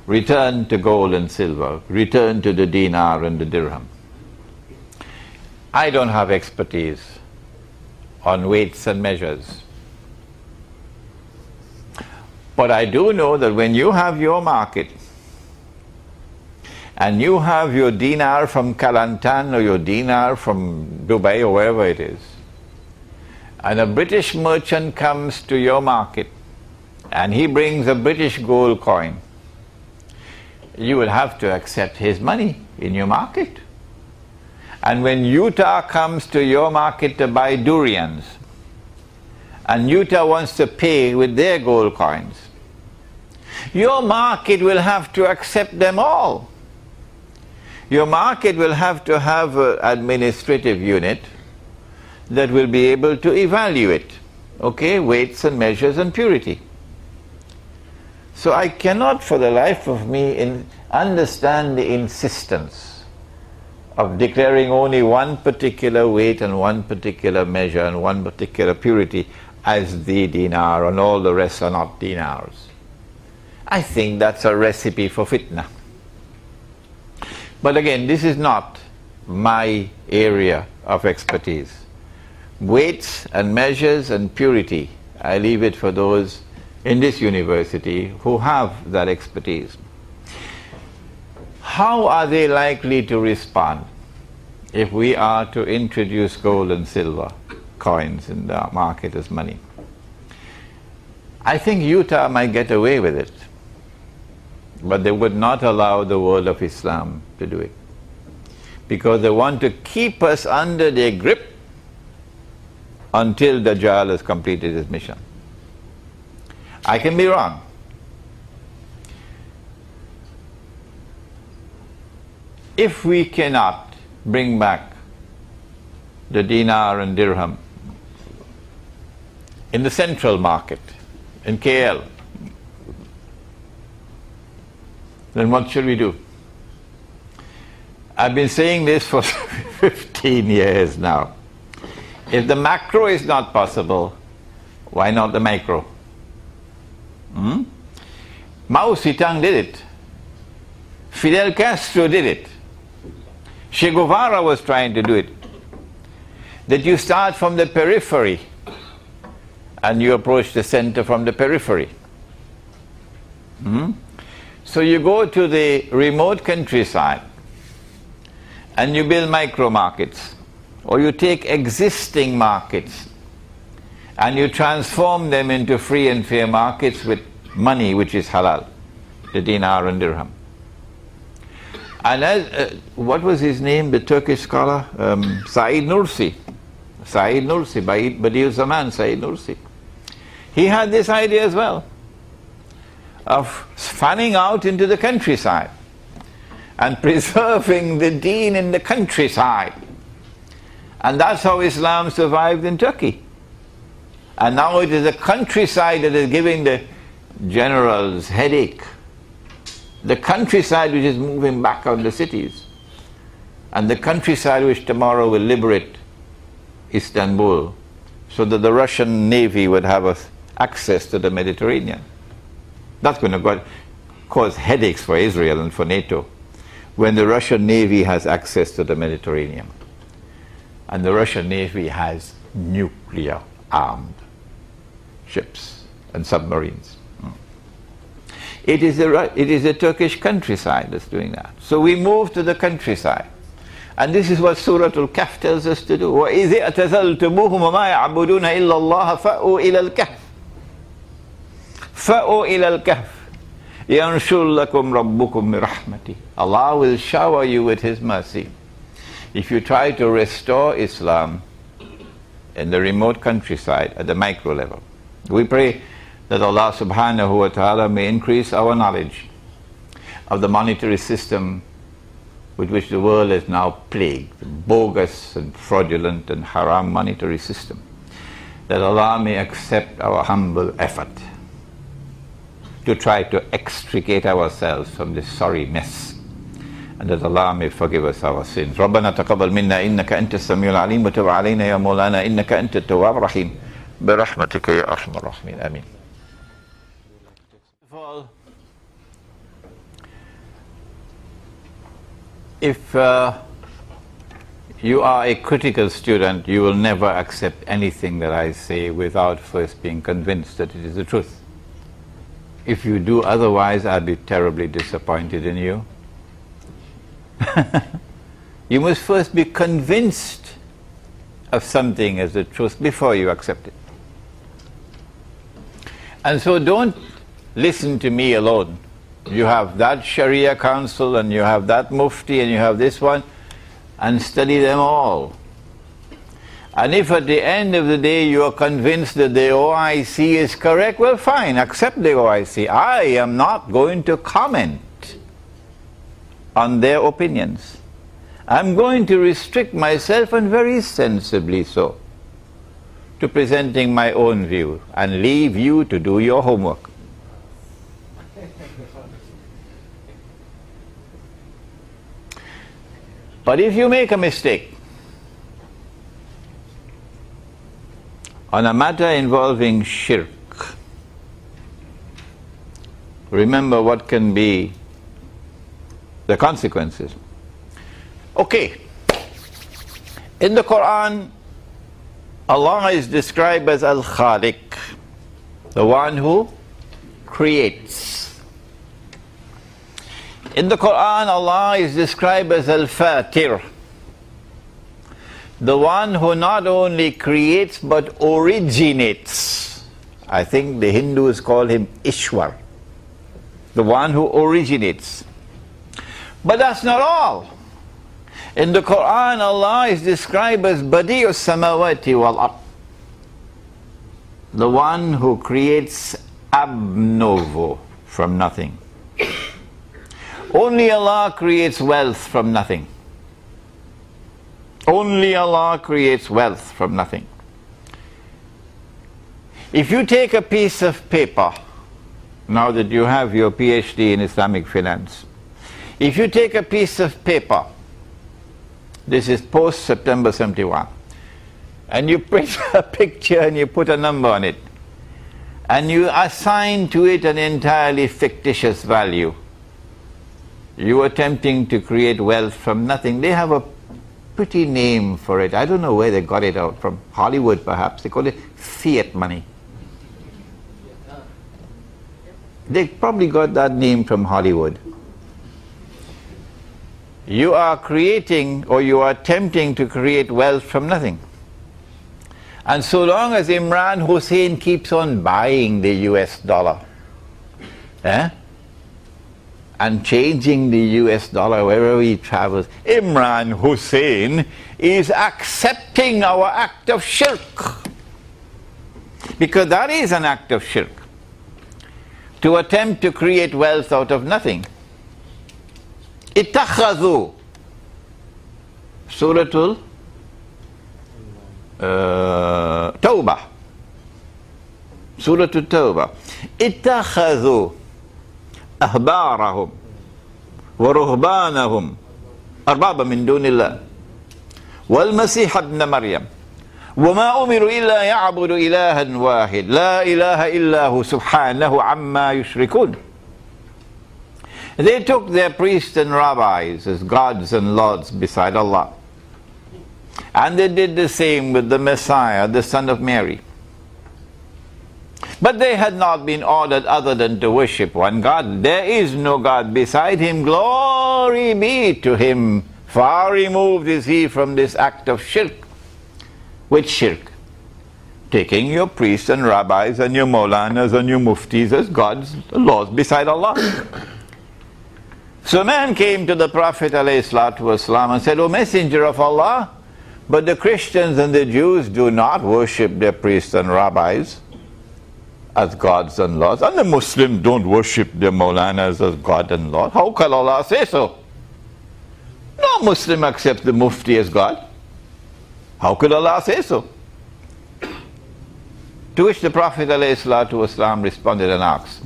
Return to gold and silver. Return to the dinar and the dirham. I don't have expertise on weights and measures. But I do know that when you have your market and you have your dinar from Kelantan or your dinar from Dubai or wherever it is, and a British merchant comes to your market and he brings a British gold coin, you will have to accept his money in your market. And when Utah comes to your market to buy durians, and Utah wants to pay with their gold coins, your market will have to accept them all. Your market will have to have an administrative unit that will be able to evaluate, okay, weights and measures and purity. So I cannot for the life of me understand the insistence of declaring only one particular weight and one particular measure and one particular purity as the dinar, and all the rest are not dinars. I think that's a recipe for fitna. But again, this is not my area of expertise. Weights and measures and purity, I leave it for those in this university who have that expertise. How are they likely to respond if we are to introduce gold and silver coins in the market as money? I think Utah might get away with it, but they would not allow the world of Islam to do it, because they want to keep us under their grip until Dajjal has completed his mission. I can be wrong. If we cannot bring back the dinar and dirham in the central market, in KL, then what should we do? I've been saying this for 15 years now. If the macro is not possible, why not the micro? Mao Zedong did it. Fidel Castro did it. Che Guevara was trying to do it. That you start from the periphery and you approach the center from the periphery. So you go to the remote countryside and you build micro markets, or you take existing markets and you transform them into free and fair markets with money which is halal, the dinar and dirham. And as, what was his name, the Turkish scholar? Said Nursi. Said Nursi, Badi'u Zaman, Said Nursi. He had this idea as well, of fanning out into the countryside and preserving the deen in the countryside. And that's how Islam survived in Turkey. And now it is the countryside that is giving the generals headache. The countryside which is moving back on the cities. and the countryside which tomorrow will liberate Istanbul, so that the Russian Navy would have access to the Mediterranean. That's going to cause headaches for Israel and for NATO when the Russian Navy has access to the Mediterranean. And the Russian Navy has nuclear-armed ships and submarines. It is the Turkish countryside that's doing that. So we move to the countryside. And this is what Surah Al-Kahf tells us to do. وَإِذِ اعْتَزَلْتُمُوهُمْ وَمَا يَعْبُدُونَ إِلَّا اللَّهَ فَأْوُوا إِلَى الْكَهْفِ فَأْوُوا إِلَى الْكَهْفِ يَنْشُرْ لَكُمْ رَبُّكُمْ بِرَحْمَتِهِ. Allah will shower you with His mercy if you try to restore Islam in the remote countryside at the micro level. We pray that Allah subhanahu wa ta'ala may increase our knowledge of the monetary system with which the world is now plagued, the bogus and fraudulent and haram monetary system. That Allah may accept our humble effort to try to extricate ourselves from this sorry mess, and that Allah may forgive us our sins. رَبَّنَا تَقَبَّلْ مِنَّا إِنَّكَ أَنْتَ السَّمِيعُ الْعَلِيمُ وَتُبْ عَلَيْنَا يَا مَوْلَانَا إِنَّكَ أَنْتَ التَّوَّابُ الرَّحِيمُ بِرَحْمَتِكَ يَا أَرْحَمَ الرَّاحِمِينَ آمين. If you are a critical student, you will never accept anything that I say without first being convinced that it is the truth. If you do otherwise, I'll be terribly disappointed in you. You must first be convinced of something as the truth before you accept it. And so don't listen to me alone. You have that Sharia council and you have that Mufti and you have this one, and study them all. And if at the end of the day you are convinced that the OIC is correct, well fine, accept the OIC. I am not going to comment on their opinions. I'm going to restrict myself, and very sensibly so, to presenting my own view and leave you to do your homework. But if you make a mistake on a matter involving shirk, remember what can be the consequences. Okay, in the Quran, Allah is described as Al-Khaliq, the one who creates. In the Quran, Allah is described as Al-Fatir, the one who not only creates but originates. I think the Hindus call him Ishwar, the one who originates. But that's not all. In the Quran, Allah is described as Badi'us Samawati wal Ard, the one who creates ab novo, from nothing. Only Allah creates wealth from nothing. Only Allah creates wealth from nothing. If you take a piece of paper, now that you have your PhD in Islamic finance, if you take a piece of paper, this is post-September 71, and you print a picture and you put a number on it, and you assign to it an entirely fictitious value, you are attempting to create wealth from nothing. They have a pretty name for it. I don't know where they got it out from. Hollywood, perhaps. They call it fiat money. They probably got that name from Hollywood. You are creating, or you are attempting to create wealth from nothing. And so long as Imran Hosein keeps on buying the US dollar, and changing the US dollar wherever he travels, Imran Hosein is accepting our act of shirk. Because that is an act of shirk, to attempt to create wealth out of nothing. Ittakhadhu, Suratul Tawbah, Suratul Tawbah. Ittakhadhu أحبارهم ورهبانهم أربابا من دون الله والمسيح ابن مريم وما أمروا إلا يعبدوا إلها واحد لا إله إلا هو سبحانه عما يشركون. They took their priests and rabbis as gods and lords beside Allah. And they did the same with the Messiah, the son of Mary. But they had not been ordered other than to worship one God. There is no God beside him. Glory be to him. Far removed is he from this act of shirk. Which shirk? Taking your priests and rabbis and your maulanas and your muftis as gods, lords beside Allah. So a man came to the Prophet ﷺ and said, O Messenger of Allah, but the Christians and the Jews do not worship their priests and rabbis as gods and lords, and the Muslims don't worship their maulanas as God and Lord. How can Allah say so? No Muslim accepts the mufti as God. How could Allah say so? To which the Prophet ﷺ responded and asked,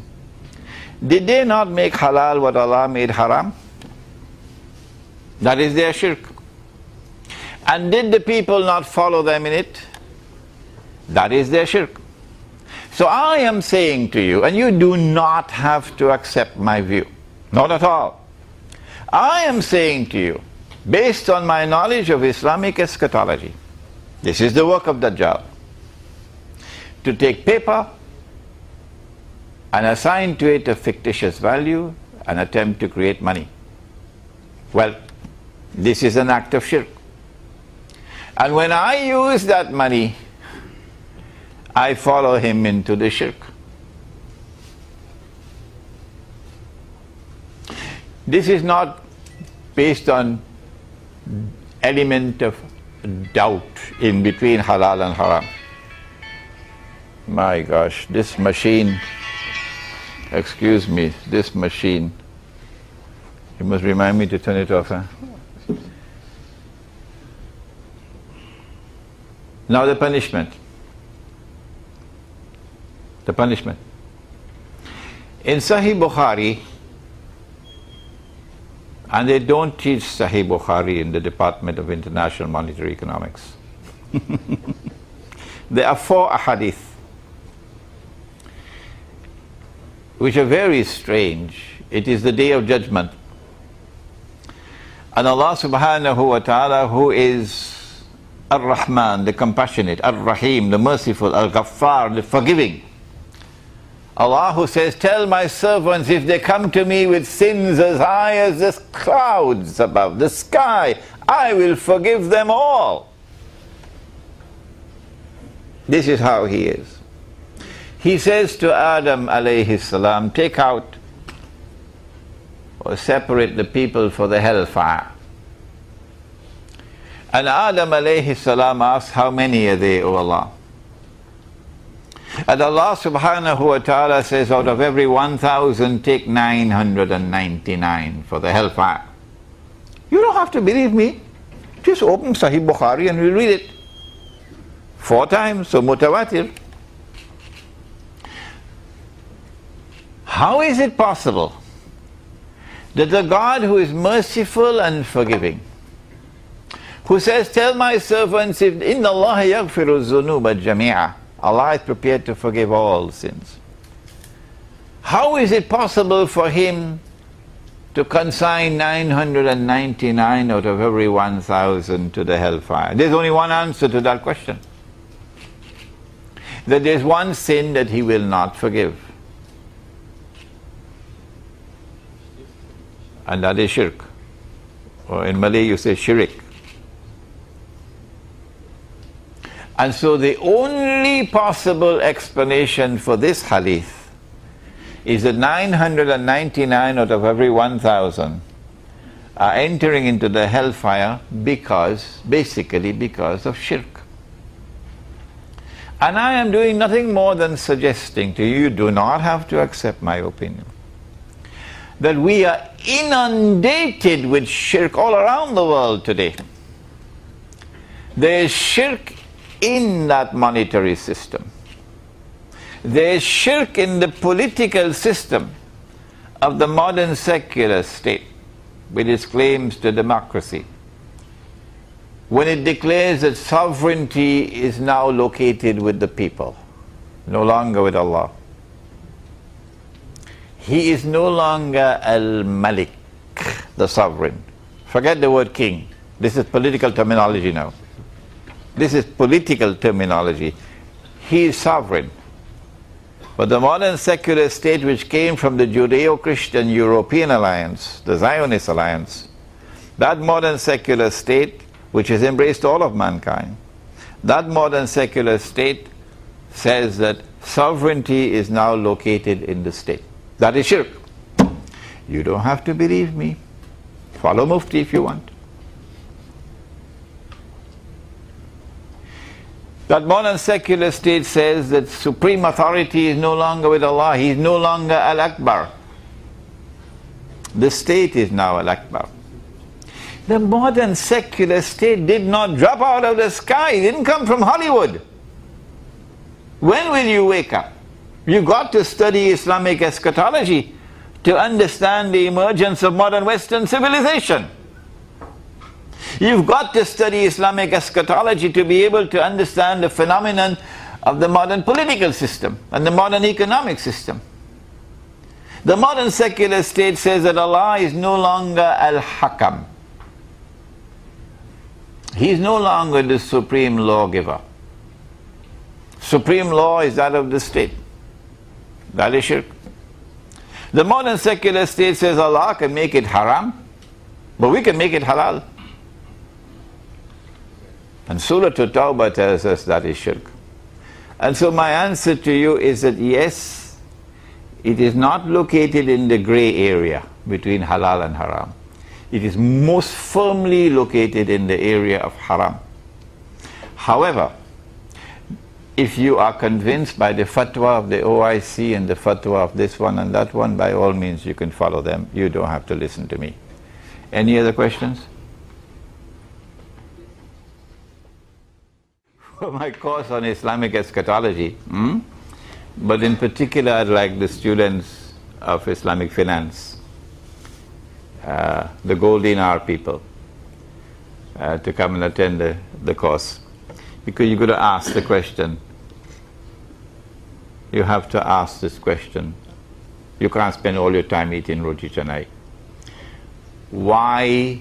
did they not make halal what Allah made haram? That is their shirk. And did the people not follow them in it? That is their shirk. So I am saying to you, and you do not have to accept my view, not at all. I am saying to you, based on my knowledge of Islamic eschatology, this is the work of Dajjal, to take paper and assign to it a fictitious value and attempt to create money. Well, this is an act of shirk. And when I use that money, I follow him into the shirk. This is not based on element of doubt in between halal and haram. My gosh, this machine, excuse me, this machine, you must remind me to turn it off, huh? Now the punishment. The punishment. In Sahih Bukhari, and they don't teach Sahih Bukhari in the Department of International Monetary Economics. There are 4 ahadith which are very strange. It is the Day of Judgment. And Allah subhanahu wa ta'ala, who is Ar-Rahman, the compassionate, Ar-Rahim, the merciful, Al-Ghaffar, the forgiving. Allah who says, tell my servants if they come to me with sins as high as the clouds above the sky, I will forgive them all. This is how he is. He says to Adam alayhi salam, take out or separate the people for the hellfire. And Adam alayhi salam asks, how many are they, O Allah? And Allah subhanahu wa ta'ala says, out of every 1,000, take 999 for the hellfire. You don't have to believe me. Just open Sahih Bukhari and we'll read it. 4 times, so mutawatir. How is it possible that the God who is merciful and forgiving, who says, tell my servants, if inna Allah yaghfiru dhunuba jami'a, Allah is prepared to forgive all sins. How is it possible for him to consign 999 out of every 1,000 to the hellfire? There's only one answer to that question. That there's one sin that he will not forgive. And that is shirk. Or in Malay you say shirik. And so the only possible explanation for this hadith is that 999 out of every 1,000 are entering into the hellfire basically because of shirk. And I am doing nothing more than suggesting to you, you do not have to accept my opinion, that we are inundated with shirk all around the world today. There is shirk in that monetary system. There is shirk in the political system of the modern secular state. with its claims to democracy, when it declares that sovereignty is now located with the people, no longer with Allah. He is no longer Al-Malik, the sovereign. Forget the word king. This is political terminology now. This is political terminology. He is sovereign. But the modern secular state, which came from the Judeo-Christian European alliance, the Zionist alliance, that modern secular state, which has embraced all of mankind, that modern secular state says that sovereignty is now located in the state. That is shirk. You don't have to believe me. Follow Mufti if you want. That modern secular state says that supreme authority is no longer with Allah. He is no longer Al-Akbar. The state is now Al-Akbar. The modern secular state did not drop out of the sky. It didn't come from Hollywood. When will you wake up? You've got to study Islamic eschatology to understand the emergence of modern Western civilization. You've got to study Islamic eschatology to be able to understand the phenomenon of the modern political system and the modern economic system. The modern secular state says that Allah is no longer Al-Hakam. He is no longer the supreme lawgiver. Supreme law is that of the state. That is shirk. The modern secular state says Allah can make it haram, but we can make it halal. And Surah At-Tawbah tells us that is shirk. And so my answer to you is that yes, it is not located in the grey area between halal and haram. It is most firmly located in the area of haram. However, if you are convinced by the fatwa of the OIC and the fatwa of this one and that one, by all means you can follow them. You don't have to listen to me. Any other questions? For my course on Islamic eschatology, but in particular I'd like the students of Islamic finance, the gold dinar people, to come and attend the course. Because you've got to ask the question. You have to ask this question. You can't spend all your time eating roti canai. Why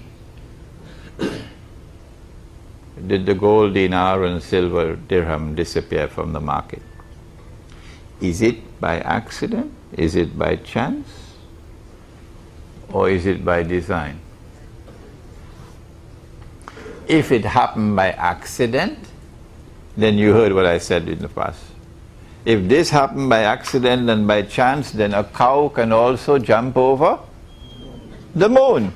did the gold dinar and silver dirham disappear from the market? Is it by accident? Is it by chance? Or is it by design? If it happened by accident, then you heard what I said in the past. If this happened by accident and by chance, then a cow can also jump over the moon.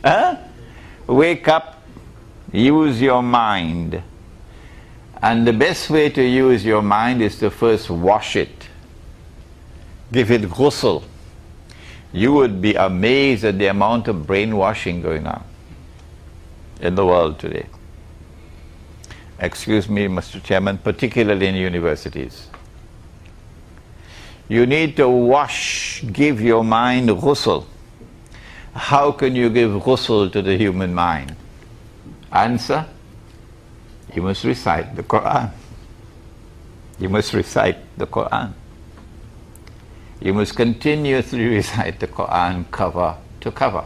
Huh? Wake up, use your mind. And the best way to use your mind is to first wash it. Give it ghusl. You would be amazed at the amount of brainwashing going on in the world today. Excuse me, Mr. Chairman, particularly in universities. You need to wash, give your mind ghusl. How can you give ghusl to the human mind? Answer: you must recite the Quran. You must recite the Quran. You must continuously recite the Quran cover to cover.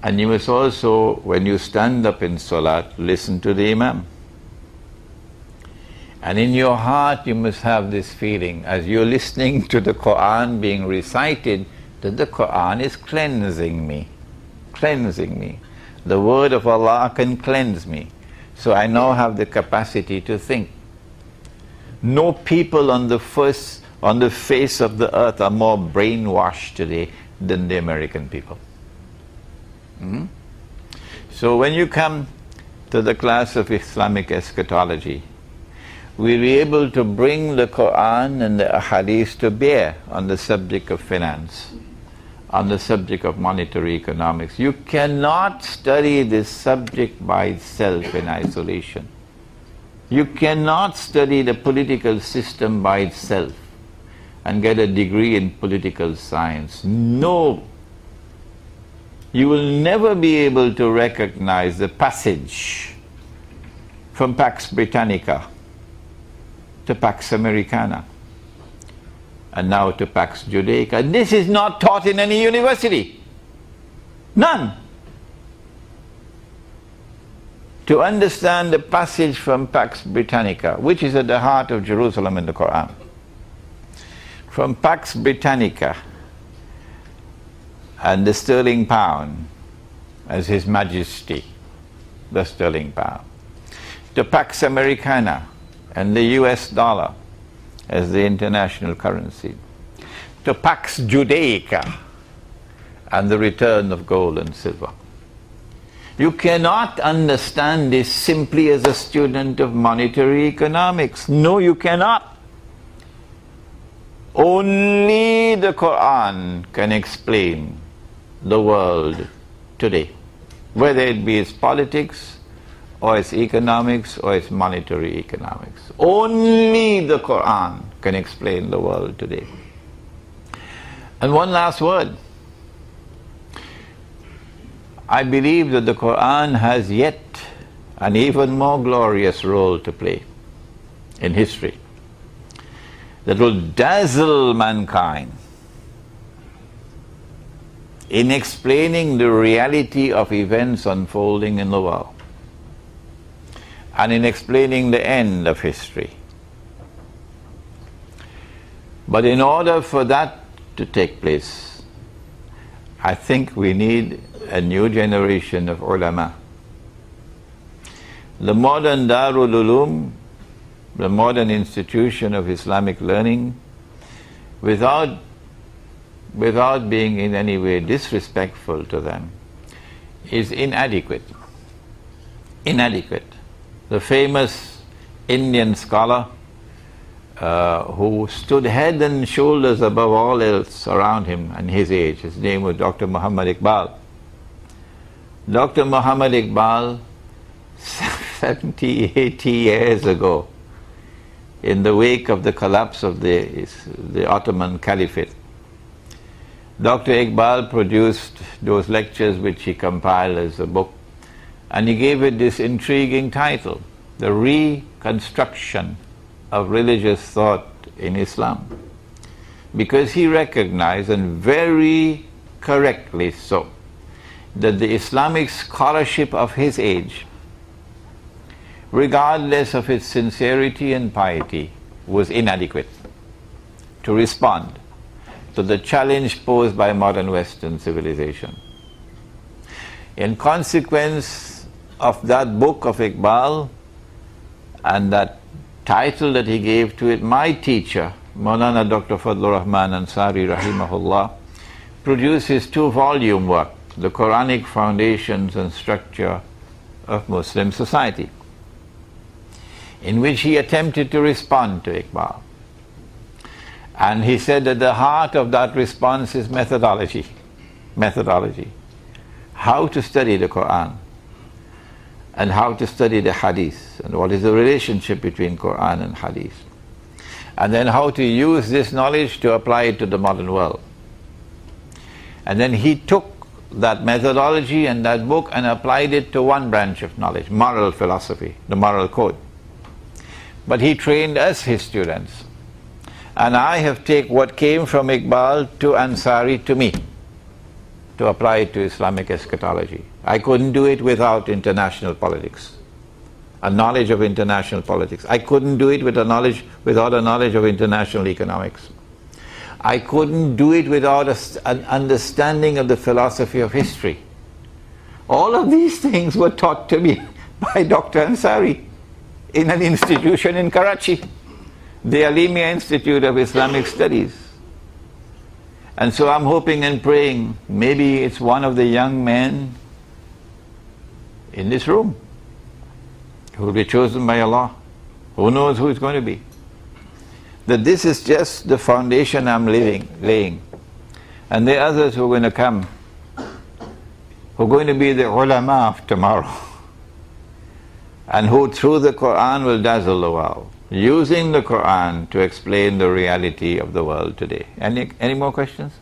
And you must also, when you stand up in Salat, listen to the Imam. And in your heart you must have this feeling, as you're listening to the Quran being recited, that the Quran is cleansing me. Cleansing me. The word of Allah can cleanse me. So I now have the capacity to think. No people on the face of the earth are more brainwashed today than the American people. So when you come to the class of Islamic eschatology, we'll be able to bring the Quran and the Ahadith to bear on the subject of finance, on the subject of monetary economics. You cannot study this subject by itself in isolation. You cannot study the political system by itself. and get a degree in political science. No. You will never be able to recognize the passage from Pax Britannica to Pax Americana and now to Pax Judaica. This is not taught in any university. None. To understand the passage from Pax Britannica, which is at the heart of Jerusalem in the Quran, from Pax Britannica and the sterling pound as His Majesty, the sterling pound, to Pax Americana and the US dollar as the international currency, to Pax Judaica and the return of gold and silver. You cannot understand this simply as a student of monetary economics. No, you cannot. Only the Quran can explain the world today, whether it be its politics or its economics or its monetary economics. Only the Quran can explain the world today. And one last word. I believe that the Quran has yet an even more glorious role to play in history that will dazzle mankind in explaining the reality of events unfolding in the world and in explaining the end of history. But in order for that to take place, I think we need a new generation of ulama. The modern Darul Ulum, the modern institution of Islamic learning, without being in any way disrespectful to them, is inadequate. Inadequate. The famous Indian scholar who stood head and shoulders above all else around him and his age, his name was Dr. Muhammad Iqbal. Dr. Muhammad Iqbal, 70, 80 years ago, in the wake of the collapse of the Ottoman Caliphate, Dr. Iqbal produced those lectures which he compiled as a book, and he gave it this intriguing title, The Reconstruction of Religious Thought in Islam, because he recognized, and very correctly so, that the Islamic scholarship of his age, regardless of its sincerity and piety, was inadequate to respond to the challenge posed by modern Western civilization. In consequence of that book of Iqbal and that title that he gave to it, my teacher, Maulana Dr. Fadlur Rahman Ansari rahimahullah, produced his 2-volume work, The Quranic Foundations and Structure of Muslim Society, in which he attempted to respond to Iqbal. And he said that the heart of that response is methodology. Methodology. How to study the Quran and how to study the Hadith and what is the relationship between Quran and Hadith. And then how to use this knowledge to apply it to the modern world. And then he took that methodology and that book and applied it to one branch of knowledge, moral philosophy, the moral code. But he trained us, his students. And I have taken what came from Iqbal to Ansari to me, to apply it to Islamic eschatology. I couldn't do it without international politics, a knowledge of international politics. I couldn't do it without a knowledge of international economics. I couldn't do it without an understanding of the philosophy of history. All of these things were taught to me by Dr. Ansari in an institution in Karachi, the Alimia Institute of Islamic Studies. And so I'm hoping and praying maybe it's one of the young men in this room who will be chosen by Allah. Who knows who it's going to be? That this is just the foundation I'm laying. And there are others who are going to come, who are going to be the ulama of tomorrow, and who through the Quran will dazzle the world. using the Quran to explain the reality of the world today. Any more questions?